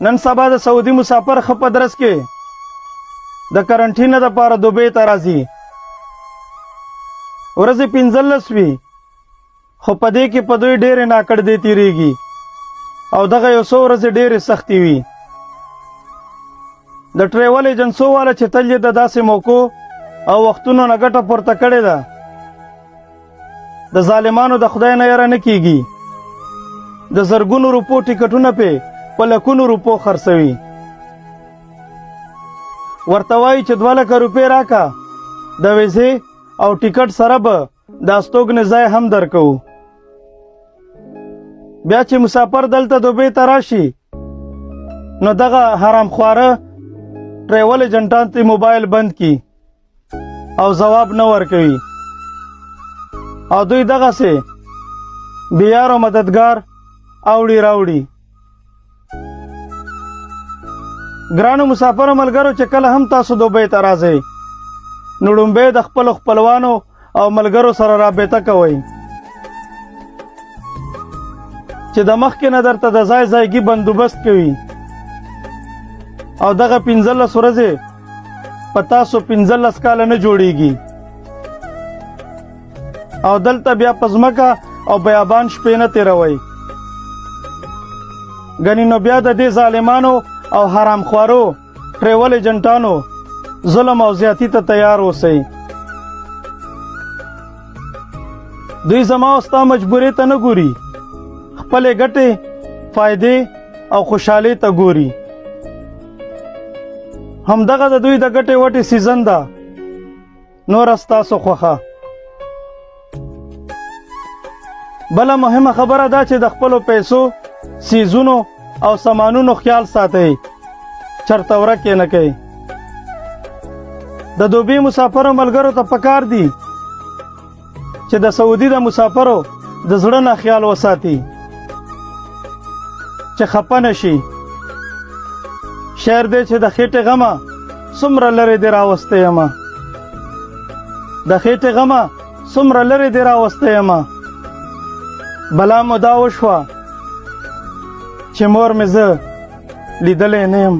نن سبا د سعودي مسافر ښه په درس کې د کرنټینه دپاره دوبۍ ته راځي. ورځې 15 وي، خو په دې کې په دوی ډېرې ناکړدې تېرېږي او دغه یو څو ورځې ډېرې سختې وي. د ټریول ایجنسو والا چې تل یې د داسې موقعو او وختونو نه ګټه پورته کړې ده، د ظالمانو د خدای نه یره نه کېږي. د زرګونو روپو ټیکټونه پې په لکونو روپو خرڅوي. ورته وایي چې 2 لکه روپۍ راکه، د ویزې او ټیکټ سره به د استوګنې ځای هم درکوو. بیا چې مسافر دلته دوبۍ ته راشي، نو دغه حرام خواره ټریول ایجنټان ته موبایل بند کی او ځواب نه ورکوي، او دوی دغسې بیار او مددگار اوړي راوړي. ګرانو مسافرو ملګرو، چې کله هم تاسو دوبۍ ته راځئ، نو لومبۍ د خپلو خپلوانو او ملګرو سره رابطه کوئ چې د مخکې نه درته د ځای ځایګي بندوبست کوي، او دغه 15 ورځې په تاسو 15 کاله نه جوړیږي، او دلته بیا په ځمکه او بیابان شپې نه تېروئ. ګنې نو بیا د دې ظالمانو او حرام خوارو ټریول ایجنټانو ظلم او زیاتی ته تیار اوسئ. دوی زما او ستا مجبورۍ ته نه ګوري، خپلې ګټې، فایدې او خوشحالۍ ته ګوري. همدغه د دوی د ګټې وټې سیزن ده، نوره ستاسو خوښه. بله مهمه خبره دا چې د خپلو پیسو، سیزونو او سامانونو خیال ساتئ، چرته ورک یې نه کوئ. د دوبۍ مسافرو ملګرو ته پکار دي چې د سعودي د مسافرو د زړه نه خیال وساتي چې خفه نه شي. شعر دی چې د خېټې غمه څومره لرې دې راوستی یمه، د خېټې غمه څومره لرې دې راوستی یمه، بلا مو دا وشوه چې مور مې زه لیدلی نه یم.